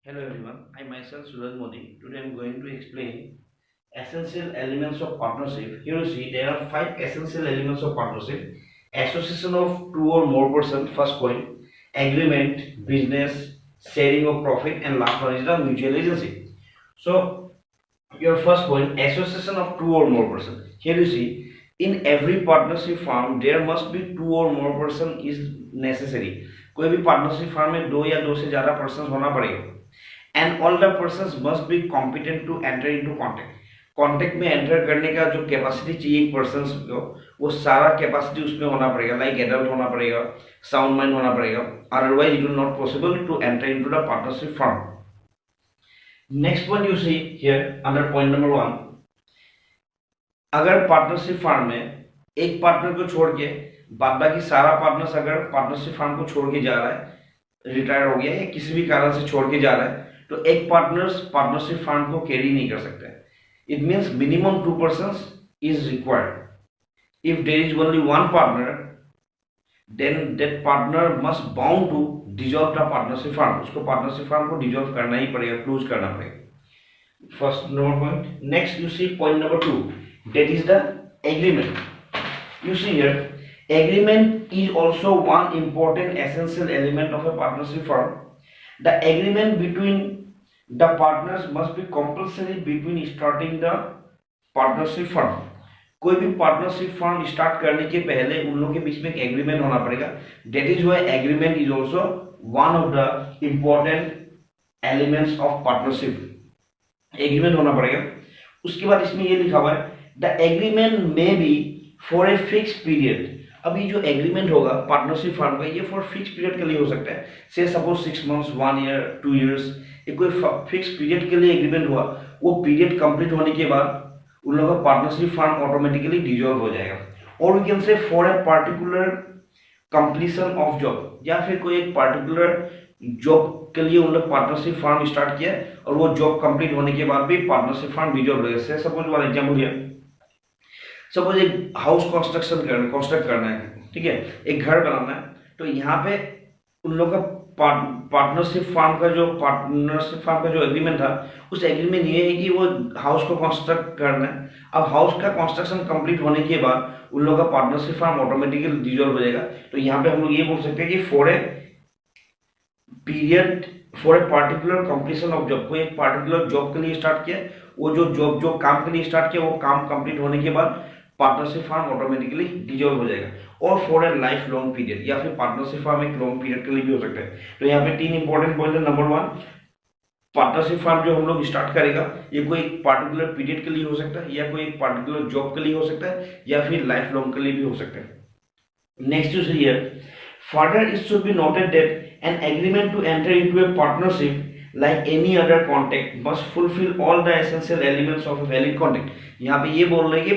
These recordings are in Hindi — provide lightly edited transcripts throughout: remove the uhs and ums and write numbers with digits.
Hello everyone, I myself Suraj Modi. Today I am going to explain essential elements of partnership. Here you see there are 5 essential elements of partnership. Association of 2 or more persons, first point. Agreement, business, sharing of profit, and last one is the mutual agency. So your first point, association of 2 or more persons. Here you see in every partnership firm there must be 2 or more person is necessary. कोई भी पार्टनरशिप फर्म में 2 या 2 से ज्यादा पर्सन होना पड़ेगा. And all the persons must be competent to enter into contact. Contact में एंटर करने का जो कैपेसिटी चाहिए एक पर्सन को, वो सारा कैपेसिटी उसमें होना पड़ेगा. लाइक एडल्ट होना पड़ेगा, साउंड माइंड होना पड़ेगा, otherwise it will not possible to enter into the partnership firm. Next one you see here under point number 1. अगर पार्टनरशिप फर्म में एक पार्टनर को छोड़ के बाद बाकी सारा पार्टनर्स अगर पार्टनरशिप फर्म को छोड़ के जा रहा है, रिटायर हो गया या किसी भी कारण से छोड़ के जा रहा है, तो एक पार्टनर्स पार्टनरशिप फर्म को कैरी नहीं कर सकते. It means minimum 2 persons is required. If there is only one partner then that partner must bound to dissolve the partnership firm. उसको पार्टनरशिप फर्म को डिसॉल्व करना ही पड़ेगा, क्लोज करना पड़ेगा. First number point. Next you see point number 2, that is the agreement. You see here, agreement is also one important essential element of a partnership firm. The agreement between the partners must be compulsory between starting the partnership firm. कोई भी पार्टनरशिप फर्म स्टार्ट करने के पहले उन लोगों के बीच में एक एग्रीमेंट होना पड़ेगा. That is why agreement is also one of the important elements of partnership. Agreement होना पड़ेगा. उसके बाद इसमें ये लिखा हुआ है The agreement may be for a fixed period. अभी जो एग्रीमेंट होगा पार्टनरशिप फर्म का, ये फॉर फिक्स पीरियड के लिए हो सकता है. से सपोज 6 months, 1 year, 2 years, एक कोई फिक्स पीरियड के लिए एग्रीमेंट हुआ. वो पीरियड कंप्लीट होने के बाद उन लोगों का पार्टनरशिप फर्म ऑटोमेटिकली डिसॉल्व हो जाएगा. और we can say for a particular completion of job, या फिर कोई एक पार्टिकुलर जॉब के लिए उन लोग पार्टनरशिप फर्म स्टार्ट किया और वो जॉब कंप्लीट होने के बाद भी पार्टनरशिप फर्म डिसॉल्व हो गया. सपोज वन एग्जांपल है, सपोज एक हाउस कंस्ट्रक्ट करना है, ठीक है, एक घर बनाना है. तो यहाँ पे उन लोग का पार्टनरशिप फर्म का जो एग्रीमेंट था, उस एग्रीमेंट ये है कि वो हाउस को कंस्ट्रक्ट करना है. अब हाउस का कंस्ट्रक्शन कंप्लीट होने के बाद उन लोग का पार्टनरशिप फर्म ऑटोमेटिकली डिसॉल्व हो जाएगा. तो यहाँ पे हम लोग ये बोल सकते हैं कि for a period, for a particular completion of job, कोई एक पार्टिकुलर जॉब के लिए स्टार्ट किया, वो जो काम के लिए स्टार्ट किया वो काम कंप्लीट होने के बाद पार्टनरशिप फर्म ऑटोमेटिकली डिसॉल्व हो जाएगा. और for a life long period, या फिर पार्टनरशिप फर्म एक लॉन्ग पीरियड के लिए भी हो सकता है. तो यहाँ पे 3 इंपॉर्टेंट पॉइंट है. नंबर 1, पार्टनरशिप फर्म जो हम लोग स्टार्ट करेगा ये कोई एक पार्टिकुलर पीरियड के लिए हो सकता है, या कोई एक पार्टिकुलर जॉब के लिए हो सकता है, या फिर लाइफ लॉन्ग के लिए भी हो सकता है. Next you see here, further it should be noted that an agreement to enter into a partnership like any other contract must fulfill all the essential elements of a valid contract. यहाँ पे ये बोल रहे हैं कि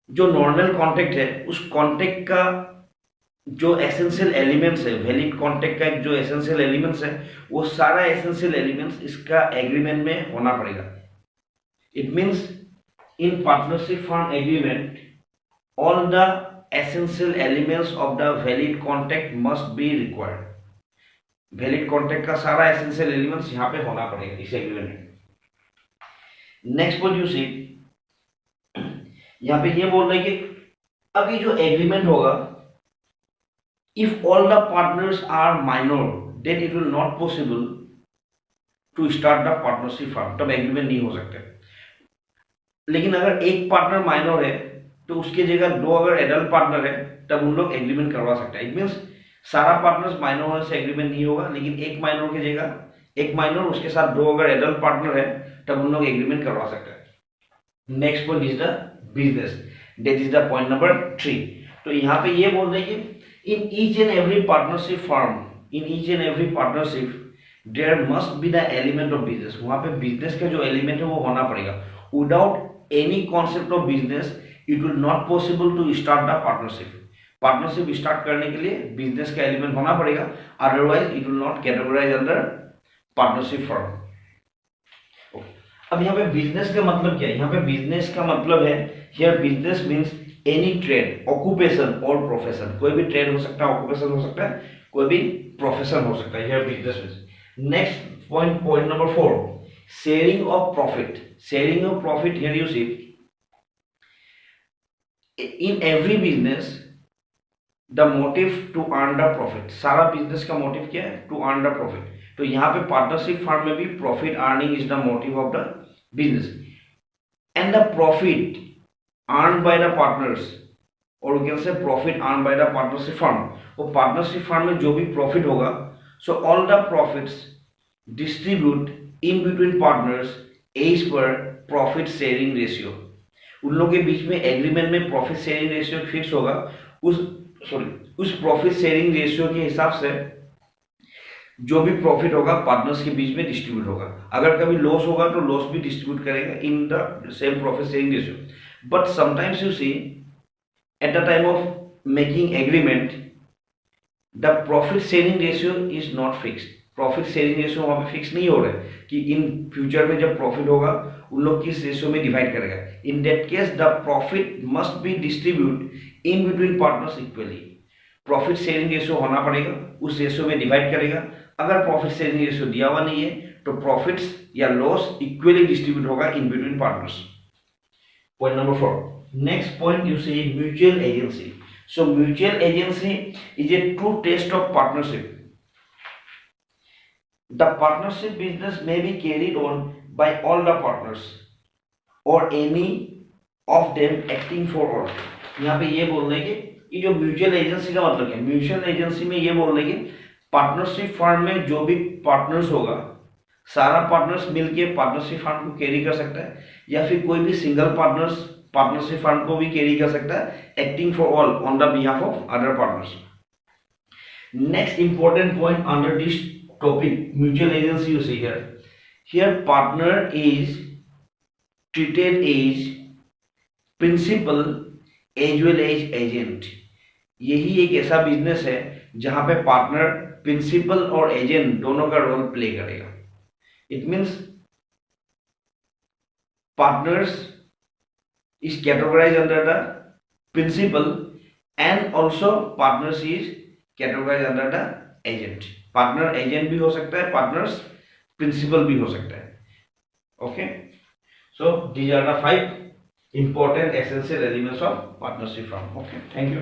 जो नॉर्मल कॉन्ट्रैक्ट है उस कॉन्ट्रैक्ट का जो एसेंशियल एलिमेंट्स है, वैलिड कॉन्ट्रैक्ट का जो एसेंशियल एलिमेंट्स है, वो सारा एसेंशियल एलिमेंट्स इसका एग्रीमेंट में होना पड़ेगा. It means in partnership firm agreement all the essential elements of the valid contract must be required. Valid contract का सारा एसेंशियल एलिमेंट्स यहाँ पे होना पड़ेगा इस एग्रीमेंट में. नेक्स्ट पॉइंट यू सी, यहाँ पे ये बोल रहे हैं कि अभी जो एग्रीमेंट होगा, if all the partners are minor then it will not possible to start the partnership firm. तब एग्रीमेंट नहीं हो सकता. लेकिन अगर एक पार्टनर माइनर है तो उसके जगह 2 अगर एडल्ट पार्टनर है तब उन लोग एग्रीमेंट करवा सकते हैं. इट मींस सारा पार्टनर्स माइनर होने से एग्रीमेंट नहीं होगा, लेकिन एक माइनर की जगह एक माइनर उसके साथ 2 अगर एडल्ट पार्टनर है तब उन लोग एग्रीमेंट करवा सकते हैं. Next point is the business, that is the point number 3. तो यहाँ पे ये बोल रहे हैं कि in each and every partnership firm, in each and every partnership there must be the element of business. वहां पे बिजनेस का जो एलिमेंट है वो होना पड़ेगा. Without any concept of business it will not possible to start the partnership. Partnership start करने के लिए बिजनेस का एलिमेंट होना पड़ेगा, otherwise it will not categorise under partnership firm. अब यहाँ पे बिजनेस का मतलब क्या है? यहाँ पे बिजनेस का मतलब है, here business means any trade, occupation और प्रोफेशन. कोई भी ट्रेड हो सकता है, ऑक्यूपेशन हो सकता है, कोई भी प्रोफेशन हो सकता है. Here business means. Next point number 4, sharing of profit. Sharing of profit, here you see, in every business the motive to earn the profit. सारा बिजनेस का मोटिव क्या है? To earn the profit. तो यहाँ पे पार्टनरशिप फर्म में भी profit earning is the motive of the business, and the profit earn by the partners, और you can say profit earn by the partnership firm. वो पार्टनरशिप फर्म में जो भी प्रॉफिट होगा, so all the profits distribute in between partners as per profit sharing ratio. उन लोगों के बीच में एग्रीमेंट में प्रॉफिट शेयरिंग रेशियो फिक्स होगा. उस प्रॉफिट शेयरिंग रेशियो के हिसाब से जो भी प्रॉफिट होगा पार्टनर्स के बीच में डिस्ट्रीब्यूट होगा. अगर कभी लॉस होगा तो लॉस भी डिस्ट्रीब्यूट करेगा in the same profit sharing ratio. But sometimes you see at the time of making agreement the profit sharing ratio is not fixed. Profit sharing ratio वहां पे फिक्स नहीं हो रहा है कि इन फ्यूचर में जब प्रॉफिट होगा उन लोग किस रेशियो में डिवाइड करेगा. In that case the profit must be distribute in between partners equally. Profit sharing ratio होना पड़ेगा, उस रेशियो में डिवाइड करेगा. अगर प्रॉफिट शेयरिंग रेशियो दिया हुआ नहीं है तो प्रॉफिट्स या लॉस इक्वली डिस्ट्रीब्यूट होगा in between partners. Point number 4. Next point you see mutual agency. So mutual agency is a true test of partnership. The partnership business may be carried on by all the partners or any of them acting for all. यहाँ पे ये बोल रहे हैं कि जो म्यूचुअल एजेंसी का मतलब क्या है. म्यूचुअल एजेंसी में ये बोल रहे हैं कि पार्टनरशिप फर्म में जो भी पार्टनर्स होगा, सारा पार्टनर्स मिलके पार्टनरशिप फर्म को कैरी कर सकता है, या फिर कोई भी सिंगल पार्टनर्स पार्टनरशिप फर्म को भी कैरी कर सकता है, acting for all on the behalf of other partners. Next important point under this topic mutual agency, you see here partner is treated as principal as well as agent. यही एक ऐसा बिजनेस है जहां पे पार्टनर प्रिंसिपल और एजेंट दोनों का रोल प्ले करेगा. It means partners is categorise under the principal and also partners is categorise under the agent. Partner agent भी हो सकता है, पार्टनर्स प्रिंसिपल भी हो सकता है. Okay, so these are the 5 important essential elements of partnership firm. Okay, thank you.